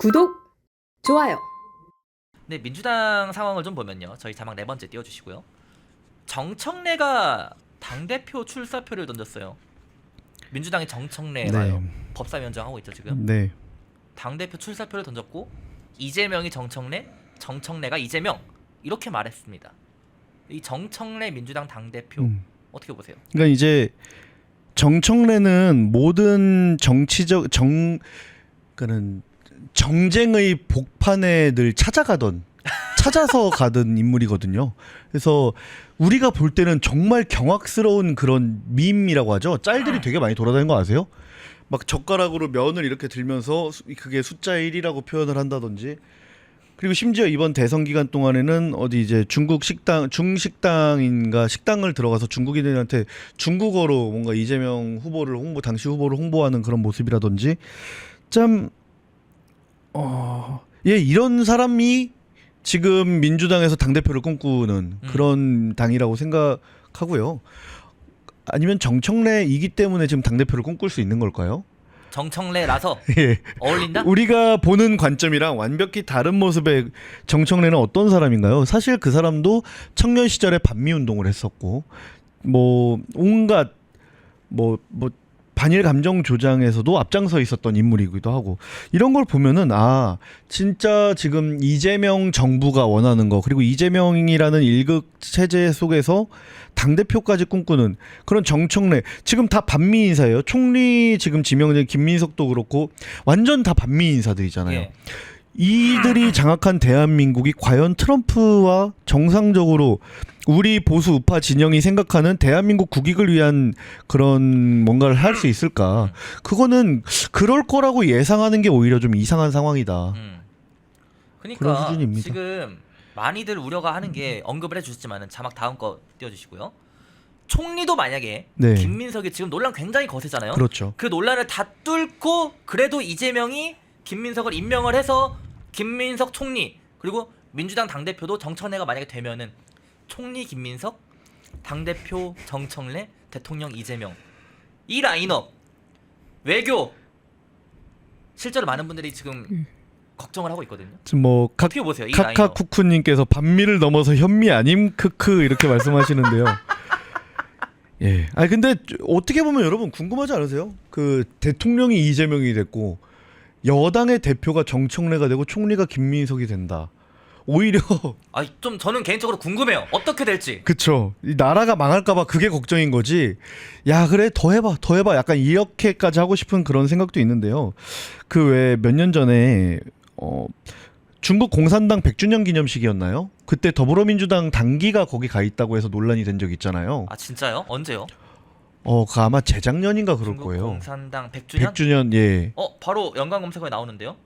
구독, 좋아요. 네, 민주당 상황을 좀 보면요. 저희 자막 4번째 띄워주시고요. 정청래가 당대표 출사표를 던졌어요. 민주당이 정청래가요. 법사위원장 하고 있죠 지금. 네. 당대표 출사표를 던졌고 이재명이 정청래, 정청래가 이재명 이렇게 말했습니다. 이 정청래 민주당 당대표 어떻게 보세요? 그러니까 이제 정청래는 모든 정치적 그는 정쟁의 복판에 늘 찾아서 가던 인물이거든요. 그래서 우리가 볼 때는 정말 경악스러운 그런 밈이라고 하죠. 짤들이 되게 많이 돌아다니는 거 아세요? 막 젓가락으로 면을 이렇게 들면서 그게 숫자 1이라고 표현을 한다든지. 그리고 심지어 이번 대선 기간 동안에는 어디 이제 중국 식당, 중식당인가 식당을 들어가서 중국인들한테 중국어로 뭔가 이재명 후보를 당시 후보를 홍보하는 그런 모습이라든지 참 이런 사람이 지금 민주당에서 당대표를 꿈꾸는 그런 당이라고 생각하고요. 아니면 정청래이기 때문에 지금 당대표를 꿈꿀 수 있는 걸까요? 정청래라서 예. 어울린다? 우리가 보는 관점이랑 완벽히 다른 모습의 정청래는 어떤 사람인가요? 사실 그 사람도 청년 시절에 반미운동을 했었고 뭐 온갖 뭐 반일 감정 조장에서도 앞장서 있었던 인물이기도 하고 이런 걸 보면은 진짜 지금 이재명 정부가 원하는 거 그리고 이재명이라는 일극 체제 속에서 당대표까지 꿈꾸는 그런 정청래 지금 다 반미 인사예요. 총리 지금 지명된 김민석도 그렇고 완전 다 반미 인사들이잖아요. 예. 이들이 장악한 대한민국이 과연 트럼프와 정상적으로 우리 보수 우파 진영이 생각하는 대한민국 국익을 위한 그런 뭔가를 할 수 있을까? 그거는 그럴 거라고 예상하는 게 오히려 좀 이상한 상황이다. 그런 그러니까 수준입니다. 지금 많이들 우려가 하는 게 언급을 해주셨지만은 자막 다음 거 띄워주시고요. 총리도 만약에 네. 김민석이 지금 논란 굉장히 거세잖아요. 그렇죠. 그 논란을 다 뚫고 그래도 이재명이 김민석을 임명을 해서 김민석 총리 그리고 민주당 당대표도 정청래가 만약에 되면은 총리 김민석, 당대표 정청래, 대통령 이재명 이 라인업 외교 실제로 많은 분들이 지금 걱정을 하고 있거든요. 지금 뭐 어떻게 보세요? 이 라인업. 카카쿠쿠님께서 반미를 넘어서 현미 아님 크크 이렇게 말씀하시는데요. 예. 근데 어떻게 보면 여러분 궁금하지 않으세요? 그 대통령이 이재명이 됐고 여당의 대표가 정청래가 되고 총리가 김민석이 된다. 오히려 좀 저는 개인적으로 궁금해요. 어떻게 될지. 그쵸. 이 나라가 망할까봐 그게 걱정인 거지. 야 그래 더 해봐. 약간 이렇게까지 하고 싶은 그런 생각도 있는데요. 그 왜 몇 년 전에 중국 공산당 100주년 기념식이었나요? 그때 더불어민주당 당기가 거기 가 있다고 해서 논란이 된 적 있잖아요. 진짜요? 언제요? 그 아마 재작년인가 그럴 중국 거예요. 공산당 100주년? 100주년 예. 바로 연관 검색어에 나오는데요.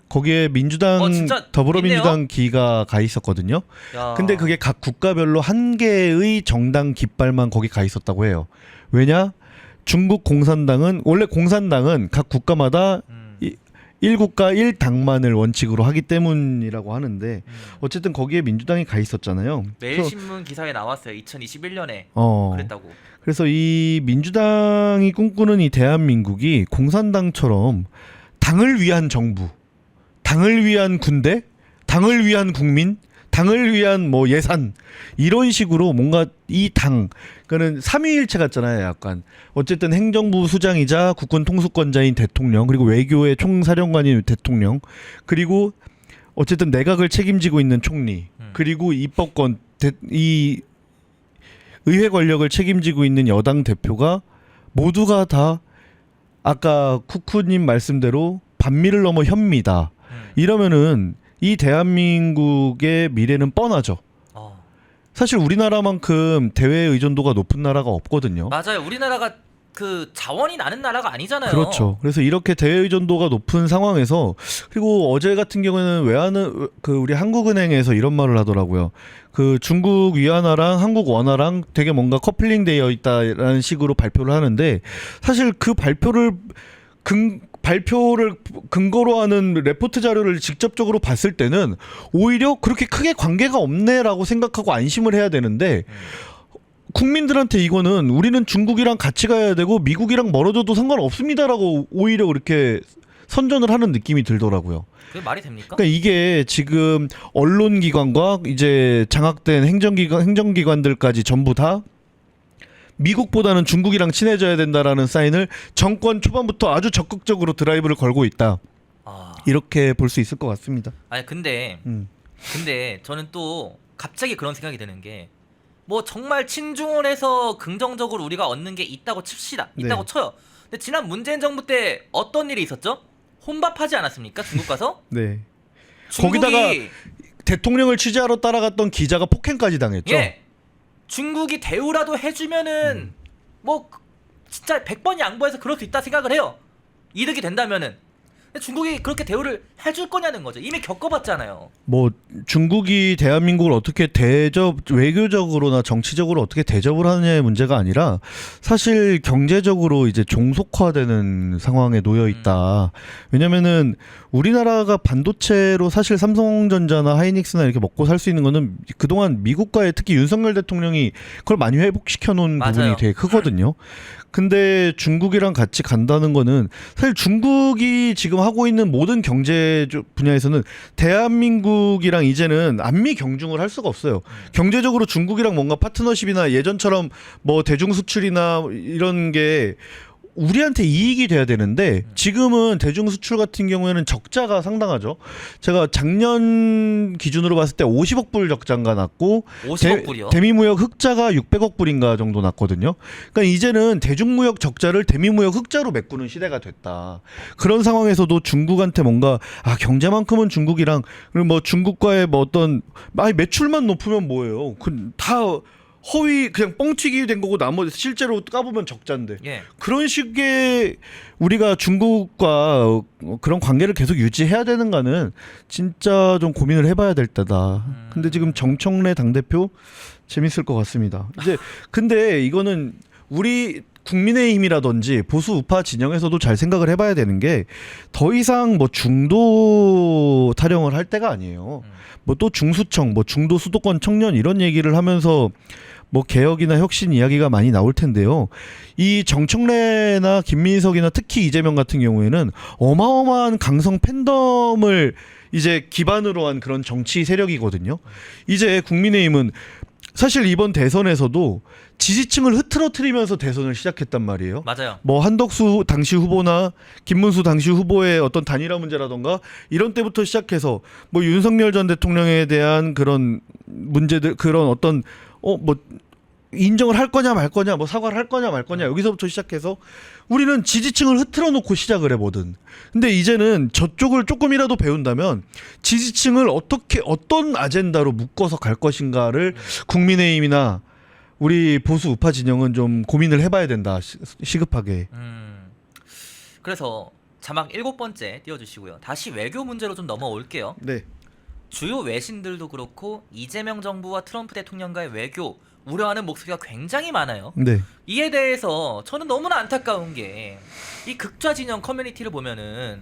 거기에 민주당 진짜 더불어민주당 있네요? 기가 가 있었거든요. 야. 근데 그게 각 국가별로 한 개의 정당 깃발만 거기 가 있었다고 해요. 왜냐? 중국 공산당은 원래 공산당은 각 국가마다 1국가 1당만을 원칙으로 하기 때문이라고 하는데 어쨌든 거기에 민주당이 가 있었잖아요. 매일신문 기사에 나왔어요. 2021년에 그랬다고. 그래서 이 민주당이 꿈꾸는 이 대한민국이 공산당처럼 당을 위한 정부, 당을 위한 군대, 당을 위한 국민, 당을 위한 뭐 예산 이런 식으로 뭔가 이 당 그러니까는 삼위일체 같잖아요. 약간 어쨌든 행정부 수장이자 국군 통수권자인 대통령 그리고 외교의 총사령관인 대통령 그리고 어쨌든 내각을 책임지고 있는 총리 그리고 입법권 이 의회 권력을 책임지고 있는 여당 대표가 모두가 다 아까 쿠쿠님 말씀대로 반미를 넘어 현미다. 이러면은 이 대한민국의 미래는 뻔하죠. 사실 우리나라만큼 대외 의존도가 높은 나라가 없거든요. 맞아요. 우리나라가 그 자원이 나는 나라가 아니잖아요. 그렇죠. 그래서 이렇게 대외 의존도가 높은 상황에서 그리고 어제 같은 경우에는 우리 한국은행에서 이런 말을 하더라고요. 그 중국 위안화랑 한국 원화랑 되게 뭔가 커플링 되어 있다라는 식으로 발표를 하는데 사실 그 발표를 근거로 하는 레포트 자료를 직접적으로 봤을 때는 오히려 그렇게 크게 관계가 없네라고 생각하고 안심을 해야 되는데 국민들한테 이거는 우리는 중국이랑 같이 가야 되고 미국이랑 멀어져도 상관없습니다라고 오히려 그렇게 선전을 하는 느낌이 들더라고요. 그게 말이 됩니까? 그러니까 이게 지금 언론기관과 이제 장악된 행정기관들까지 전부 다 미국보다는 중국이랑 친해져야 된다라는 사인을 정권 초반부터 아주 적극적으로 드라이브를 걸고 있다. 아, 이렇게 볼 수 있을 것 같습니다. 아니 근데 저는 또 갑자기 그런 생각이 드는 게 뭐 정말 친중원에서 긍정적으로 우리가 얻는 게 있다고 칩시다. 있다고 네. 쳐요. 근데 지난 문재인 정부 때 어떤 일이 있었죠? 혼밥하지 않았습니까? 중국 가서? 네. 중국이 거기다가 대통령을 취재하러 따라갔던 기자가 폭행까지 당했죠. 예. 중국이 대우라도 해주면은 뭐 진짜 100번 양보해서 그럴 수 있다 생각을 해요. 이득이 된다면은. 근데 중국이 그렇게 대우를 해줄 거냐는 거죠. 이미 겪어봤잖아요. 뭐 중국이 대한민국을 어떻게 외교적으로나 정치적으로 어떻게 대접을 하느냐의 문제가 아니라 사실 경제적으로 이제 종속화되는 상황에 놓여 있다. 왜냐면은 우리나라가 반도체로 사실 삼성전자나 하이닉스나 이렇게 먹고 살 수 있는 거는 그동안 미국과의 특히 윤석열 대통령이 그걸 많이 회복시켜 놓은 부분이 맞아요. 되게 크거든요. 근데 중국이랑 같이 간다는 거는 사실 중국이 지금 하고 있는 모든 경제 분야에서는 대한민국이랑 이제는 안미 경중을 할 수가 없어요. 경제적으로 중국이랑 뭔가 파트너십이나 예전처럼 뭐 대중 수출이나 이런 게 우리한테 이익이 돼야 되는데 지금은 대중 수출 같은 경우에는 적자가 상당하죠. 제가 작년 기준으로 봤을 때 50억 불 적자가 났고 50억 불이요? 대미무역 흑자가 600억 불인가 정도 났거든요. 그러니까 이제는 대중무역 적자를 대미무역 흑자로 메꾸는 시대가 됐다. 그런 상황에서도 중국한테 뭔가 경제만큼은 중국이랑 그리고 뭐 중국과의 뭐 어떤 매출만 높으면 뭐예요? 다 허위 그냥 뻥튀기 된 거고 나머지 실제로 까보면 적자인데 예. 그런 식의 우리가 중국과 그런 관계를 계속 유지해야 되는가는 진짜 좀 고민을 해봐야 될 때다. 근데 지금 정청래 당대표 재밌을 것 같습니다. 이제 근데 이거는 우리 국민의힘이라든지 보수 우파 진영에서도 잘 생각을 해봐야 되는 게 더 이상 뭐 중도 타령을 할 때가 아니에요. 뭐 또 중수청, 뭐 중도 수도권 청년 이런 얘기를 하면서 뭐 개혁이나 혁신 이야기가 많이 나올 텐데요. 이 정청래나 김민석이나 특히 이재명 같은 경우에는 어마어마한 강성 팬덤을 이제 기반으로 한 그런 정치 세력이거든요. 이제 국민의힘은 사실 이번 대선에서도 지지층을 흐트러뜨리면서 대선을 시작했단 말이에요. 맞아요. 뭐 한덕수 당시 후보나 김문수 당시 후보의 어떤 단일화 문제라던가 이런 때부터 시작해서 뭐 윤석열 전 대통령에 대한 그런 문제들 그런 어떤 뭐 인정을 할 거냐 말 거냐 뭐 사과를 할 거냐 말 거냐 여기서부터 시작해서 우리는 지지층을 흐트러 놓고 시작을 해 뭐든. 근데 이제는 저쪽을 조금이라도 배운다면 지지층을 어떻게 어떤 아젠다로 묶어서 갈 것인가를 국민의힘이나 우리 보수 우파 진영은 좀 고민을 해봐야 된다. 시급하게. 그래서 자막 7번째 띄워주시고요. 다시 외교 문제로 좀 넘어올게요. 네. 주요 외신들도 그렇고 이재명 정부와 트럼프 대통령과의 외교 우려하는 목소리가 굉장히 많아요. 네. 이에 대해서 저는 너무나 안타까운 게 이 극좌 진영 커뮤니티를 보면은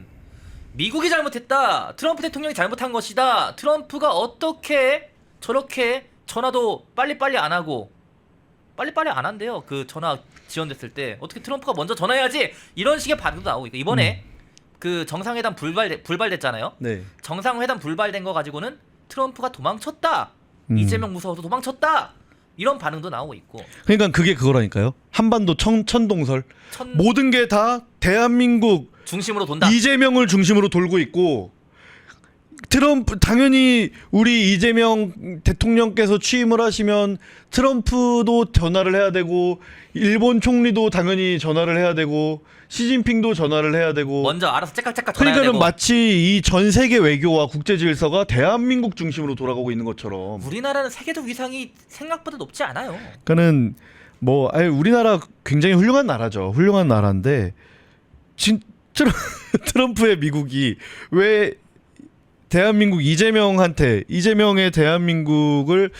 미국이 잘못했다, 트럼프 대통령이 잘못한 것이다, 트럼프가 어떻게 저렇게 전화도 빨리빨리 안 하고 빨리빨리 안 한대요. 그 전화 지연됐을 때 어떻게 트럼프가 먼저 전화해야지 이런 식의 반응도 나오고 있고 이번에 그 정상회담 불발됐잖아요. 네. 정상회담 불발된 거 가지고는 트럼프가 도망쳤다, 이재명 무서워서 도망쳤다 이런 반응도 나오고 있고. 그러니까 그게 그거라니까요. 한반도 천동설. 모든 게 다 대한민국 중심으로 돈다. 이재명을 중심으로 돌고 있고 트럼프 당연히 우리 이재명 대통령께서 취임을 하시면 트럼프도 전화를 해야 되고 일본 총리도 당연히 전화를 해야 되고 시진핑도 전화를 해야 되고 먼저 알아서 째깍째깍 전화해야 그러니까는 되고. 마치 이 전 세계 외교와 국제 질서가 대한민국 중심으로 돌아가고 있는 것처럼. 우리나라는 세계적 위상이 생각보다 높지 않아요. 그러니까는 뭐 우리나라 굉장히 훌륭한 나라죠. 훌륭한 나라인데 트럼프의 미국이 왜 대한민국 이재명의 대한민국을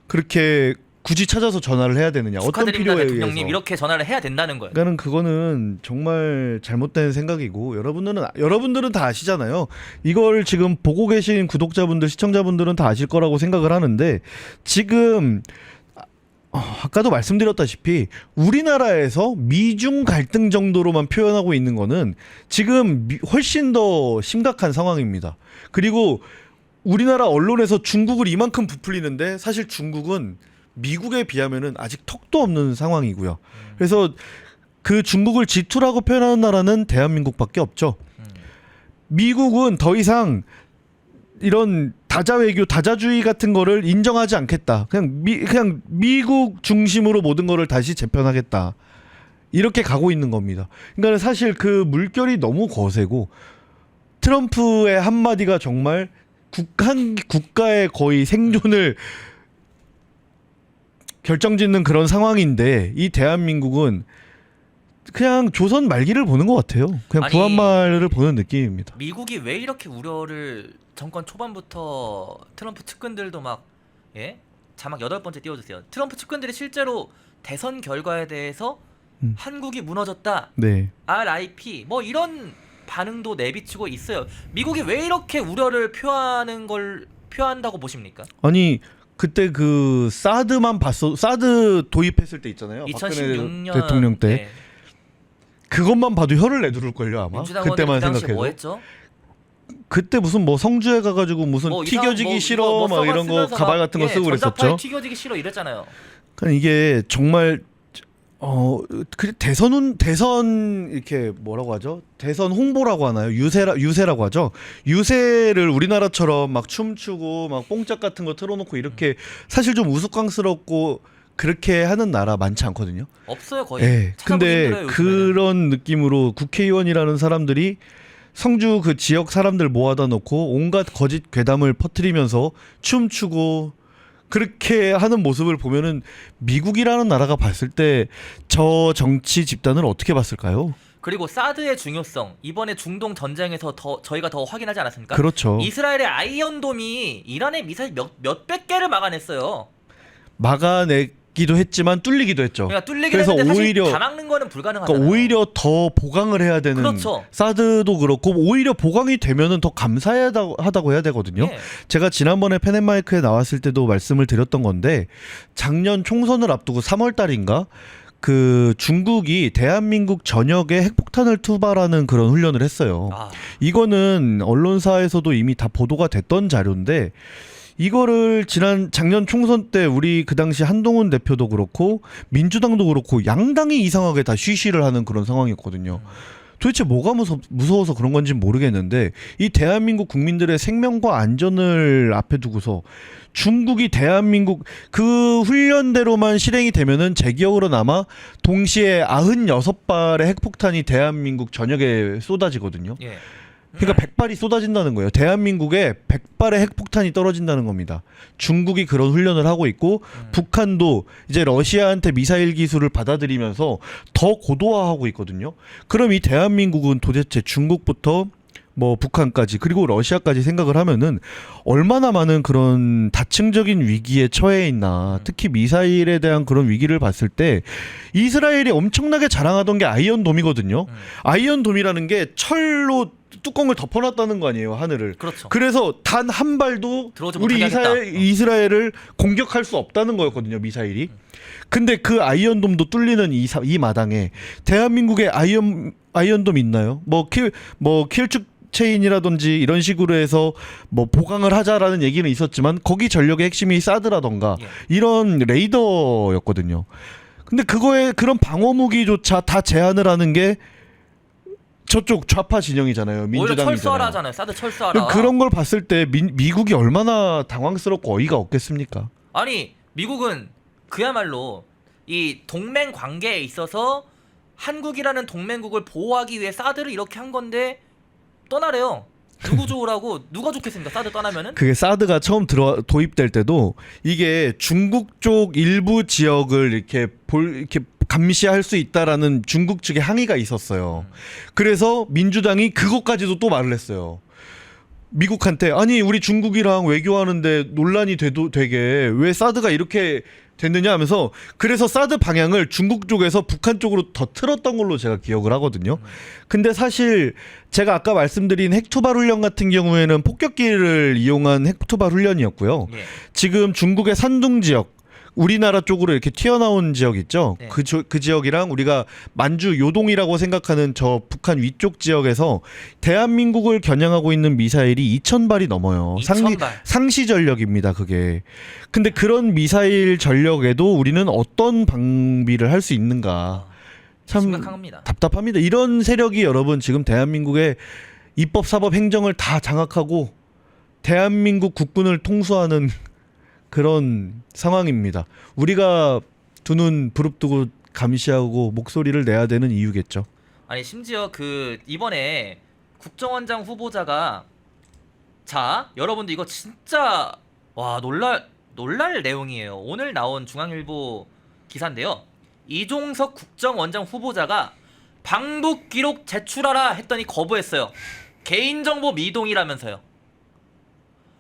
그렇게 굳이 찾아서 전화를 해야 되느냐? 어떤 축하드립니다, 필요에 대통령님. 의해서? 이렇게 전화를 해야 된다는 거예요. 그러니까는 그거는 정말 잘못된 생각이고 여러분들은 다 아시잖아요. 이걸 지금 보고 계신 구독자분들, 시청자분들은 다 아실 거라고 생각을 하는데 지금 아까도 말씀드렸다시피 우리나라에서 미중 갈등 정도로만 표현하고 있는 거는 지금 훨씬 더 심각한 상황입니다. 그리고 우리나라 언론에서 중국을 이만큼 부풀리는데 사실 중국은 미국에 비하면은 아직 턱도 없는 상황이고요. 그래서 그 중국을 지투라고 표현하는 나라는 대한민국밖에 없죠. 미국은 더 이상 이런 다자 외교, 다자주의 같은 거를 인정하지 않겠다. 그냥 미국 중심으로 모든 거를 다시 재편하겠다. 이렇게 가고 있는 겁니다. 그러니까 사실 그 물결이 너무 거세고 트럼프의 한마디가 정말 한 국가의 거의 생존을 결정짓는 그런 상황인데 이 대한민국은 그냥 조선 말기를 보는 것 같아요. 그냥 구한말을 보는 느낌입니다. 미국이 왜 이렇게 우려를 정권 초반부터 트럼프 측근들도 막 자막 8번째 띄워주세요. 트럼프 측근들이 실제로 대선 결과에 대해서 한국이 무너졌다. 네. RIP 뭐 이런 반응도 내비치고 있어요. 미국이 왜 이렇게 우려를 표한다고 보십니까? 아니 그때 그 사드만 봤어. 사드 도입했을 때 있잖아요. 2016년 박근혜 대통령 때. 네. 그것만 봐도 혀를 내두를걸요 아마. 그때만 그 생각해도. 뭐 했죠? 그때 무슨 뭐 성주에 가가지고 무슨 뭐 튀겨지기 뭐 싫어 막 이런 거 가발 같은 거 쓰고 그랬었죠. 튀겨지기 싫어 이랬잖아요. 그러니까 이게 정말 대선 이렇게 뭐라고 하죠? 대선 홍보라고 하나요? 유세라고 하죠. 유세를 우리나라처럼 막 춤추고 막 뽕짝 같은 거 틀어놓고 이렇게 사실 좀 우스꽝스럽고 그렇게 하는 나라 많지 않거든요. 없어요 거의. 네. 근데 힘들어요, 그런 느낌으로 국회의원이라는 사람들이 성주 그 지역 사람들 모아다 놓고 온갖 거짓 괴담을 퍼뜨리면서 춤추고 그렇게 하는 모습을 보면은 미국이라는 나라가 봤을 때 저 정치 집단을 어떻게 봤을까요? 그리고 사드의 중요성 이번에 중동 전쟁에서 저희가 더 확인하지 않았습니까? 그렇죠. 이스라엘의 아이언돔이 이란의 미사일 몇백 개를 막아냈어요. 막아내기도 했지만 뚫리기도 했죠. 그러니까 뚫리긴 그래서 했는데 사실 오히려 다 막는 거는 불가능하잖아요. 그러니까 오히려 더 보강을 해야 되는 그렇죠. 사드도 그렇고 오히려 보강이 되면은 더 감사하다고 해야 되거든요. 예. 제가 지난번에 펜앤마이크에 나왔을 때도 말씀을 드렸던 건데 작년 총선을 앞두고 3월 달인가 그 중국이 대한민국 전역에 핵폭탄을 투발하는 그런 훈련을 했어요. 이거는 언론사에서도 이미 다 보도가 됐던 자료인데 이거를 작년 총선 때 우리 그 당시 한동훈 대표도 그렇고 민주당도 그렇고 양당이 이상하게 다 쉬쉬를 하는 그런 상황이었거든요. 도대체 뭐가 무서워서 그런 건지 모르겠는데 이 대한민국 국민들의 생명과 안전을 앞에 두고서 중국이 대한민국 그 훈련대로만 실행이 되면은 제 기억으로는 아마 동시에 96발의 핵폭탄이 대한민국 전역에 쏟아지거든요. 예. 그러니까 100발이 쏟아진다는 거예요. 대한민국에 100발의 핵폭탄이 떨어진다는 겁니다. 중국이 그런 훈련을 하고 있고 북한도 이제 러시아한테 미사일 기술을 받아들이면서 더 고도화하고 있거든요. 그럼 이 대한민국은 도대체 중국부터 뭐 북한까지 그리고 러시아까지 생각을 하면은 얼마나 많은 그런 다층적인 위기에 처해 있나. 특히 미사일에 대한 그런 위기를 봤을 때 이스라엘이 엄청나게 자랑하던 게 아이언돔이거든요. 아이언돔이라는 게 철로 뚜껑을 덮어놨다는 거 아니에요, 하늘을. 그렇죠. 그래서 단 한 발도 우리 이스라엘을 공격할 수 없다는 거였거든요, 미사일이. 근데 그 아이언돔도 뚫리는 이 마당에 대한민국에 아이언돔 있나요? 뭐 킬축 체인이라든지 이런 식으로 해서 뭐 보강을 하자라는 얘기는 있었지만 거기 전력의 핵심이 사드라던가 이런 레이더였거든요. 근데 그거에 그런 방어 무기조차 다 제한을 하는 게 저쪽 좌파 진영이잖아요. 민주당이잖아요. 오히려 철수하라 하잖아요. 사드 철수하라. 그런 걸 봤을 때 미국이 얼마나 당황스럽고 어이가 없겠습니까? 아니 미국은 그야말로 이 동맹 관계에 있어서 한국이라는 동맹국을 보호하기 위해 사드를 이렇게 한 건데 떠나래요. 누구 좋으라고 누가 좋겠습니까? 사드 떠나면은? 그게 사드가 처음 도입될 때도 이게 중국 쪽 일부 지역을 이렇게 감시할 수 있다라는 중국 측의 항의가 있었어요. 그래서 민주당이 그것까지도 또 말을 했어요. 미국한테 아니 우리 중국이랑 외교하는데 논란이 되게 왜 사드가 이렇게 됐느냐 하면서 그래서 사드 방향을 중국 쪽에서 북한 쪽으로 더 틀었던 걸로 제가 기억을 하거든요. 근데 사실 제가 아까 말씀드린 핵투발 훈련 같은 경우에는 폭격기를 이용한 핵투발 훈련이었고요. 지금 중국의 산둥 지역 우리나라 쪽으로 이렇게 튀어나온 지역 있죠. 네. 그 지역이랑 우리가 만주 요동이라고 생각하는 저 북한 위쪽 지역에서 대한민국을 겨냥하고 있는 미사일이 2,000발이 넘어요. 2,000발. 상시 전력입니다, 그게. 근데 그런 미사일 전력에도 우리는 어떤 방비를 할 수 있는가. 참 심각합니다. 답답합니다. 이런 세력이 여러분 지금 대한민국의 입법, 사법, 행정을 다 장악하고 대한민국 국군을 통수하는 그런 상황입니다. 우리가 두 눈 부릅뜨고 감시하고 목소리를 내야 되는 이유겠죠. 아니 심지어 그 이번에 국정원장 후보자가 자 여러분들 이거 진짜 와 놀랄 내용이에요. 오늘 나온 중앙일보 기사인데요. 이종석 국정원장 후보자가 방북 기록 제출하라 했더니 거부했어요. 개인정보 미동이라면서요.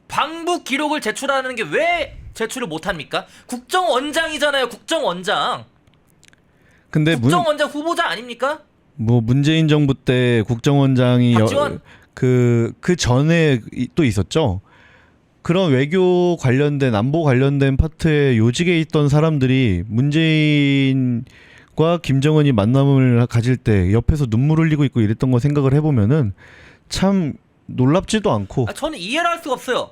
방북 기록을 제출하는 게 왜 제출을 못합니까? 국정원장이잖아요. 국정원장. 근데 국정원장 후보자 아닙니까? 뭐 문재인 정부 때 국정원장이 박지원? 그 전에 또 있었죠. 그런 외교 관련된 안보 관련된 파트에 요직에 있던 사람들이 문재인과 김정은이 만남을 가질 때 옆에서 눈물 흘리고 있고 이랬던 거 생각을 해보면은 참 놀랍지도 않고. 저는 이해를 할 수가 없어요.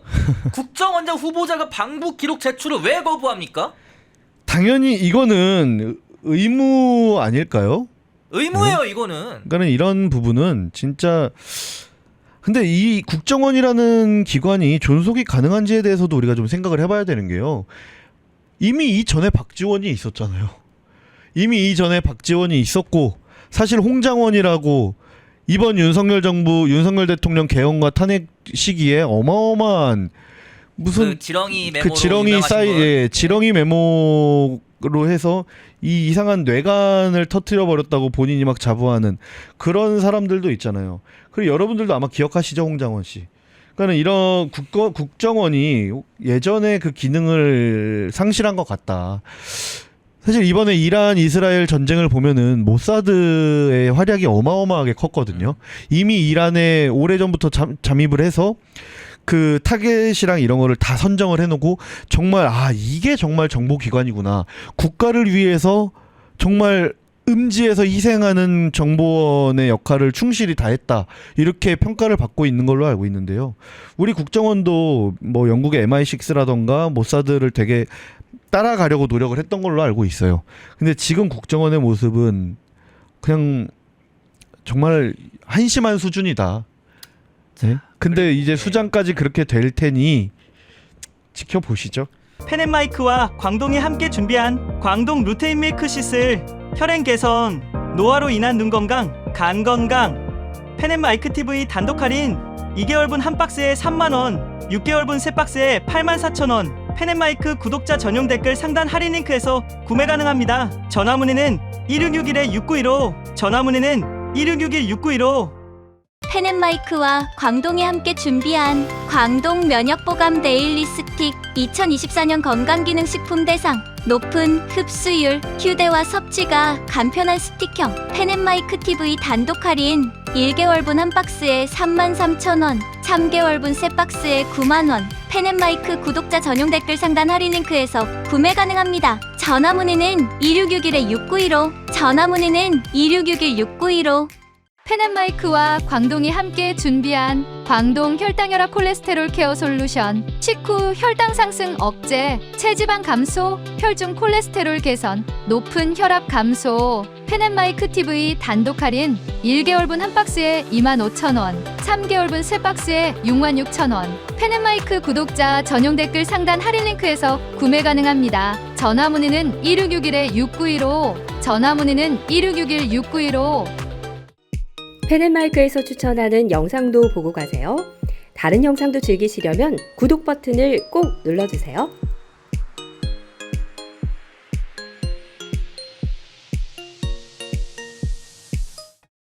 국정원장 후보자가 방북 기록 제출을 왜 거부합니까? 당연히 이거는 의무 아닐까요? 의무예요, 이거는. 그러니까 이런 부분은 진짜. 근데 이 국정원이라는 기관이 존속이 가능한지에 대해서도 우리가 좀 생각을 해봐야 되는 게요. 이미 이전에 박지원이 있었잖아요. 이미 이전에 박지원이 있었고 사실 홍장원이라고 이번 윤석열 정부 윤석열 대통령 개헌과 탄핵 시기에 어마어마한 무슨 그 지렁이 메모로 지렁이 지렁이 메모로 해서 이 이상한 뇌관을 터뜨려 버렸다고 본인이 막 자부하는 그런 사람들도 있잖아요. 그리고 여러분들도 아마 기억하시죠, 홍장원 씨. 그러니까 이런 국정원이 예전에 그 기능을 상실한 것 같다. 사실 이번에 이란 이스라엘 전쟁을 보면은 모사드의 활약이 어마어마하게 컸거든요. 이미 이란에 오래전부터 잠입을 해서 그 타겟이랑 이런 거를 다 선정을 해놓고 정말 이게 정말 정보기관이구나. 국가를 위해서 정말 음지에서 희생하는 정보원의 역할을 충실히 다했다. 이렇게 평가를 받고 있는 걸로 알고 있는데요. 우리 국정원도 뭐 영국의 MI6라던가 모사드를 되게 따라가려고 노력을 했던 걸로 알고 있어요. 근데 지금 국정원의 모습은 그냥 정말 한심한 수준이다. 네? 근데 이제 수장까지 그렇게 될 테니 지켜보시죠. 펜앤마이크와 광동이 함께 준비한 광동 루테인 밀크시슬 혈행 개선, 노화로 인한 눈 건강, 간 건강. 펜앤마이크 TV 단독 할인 2개월분 한 박스에 3만원, 6개월분 세 박스에 84,000원. 펜앤마이크 구독자 전용 댓글 상단 할인 링크에서 구매 가능합니다. 전화 문의는 1661-6915, 전화 문의는 1661-6915. 펜앤마이크와 광동이 함께 준비한 광동 면역보감 데일리 스틱 2024년 건강기능식품 대상 높은 흡수율, 휴대와 섭취가 간편한 스틱형 펜앤마이크 TV 단독 할인 1개월분 한 박스에 33,000원, 3개월분 세 박스에 9만원. 펜앤마이크 구독자 전용 댓글 상단 할인 링크에서 구매 가능합니다. 전화 문의는 2661-6915, 전화 문의는 2661-6915. 펜앤마이크와 광동이 함께 준비한 광동 혈당혈압 콜레스테롤 케어 솔루션 식후 혈당 상승 억제, 체지방 감소, 혈중 콜레스테롤 개선, 높은 혈압 감소. 펜앤마이크 TV 단독 할인 1개월분 한 박스에 25,000원, 3개월분 세 박스에 66,000원. 펜앤마이크 구독자 전용 댓글 상단 할인 링크에서 구매 가능합니다. 전화 문의는 1661-6915, 전화 문의는 1661-6915. 펜앤마이크에서 추천하는 영상도 보고 가세요. 다른 영상도 즐기시려면 구독 버튼을 꼭 눌러주세요.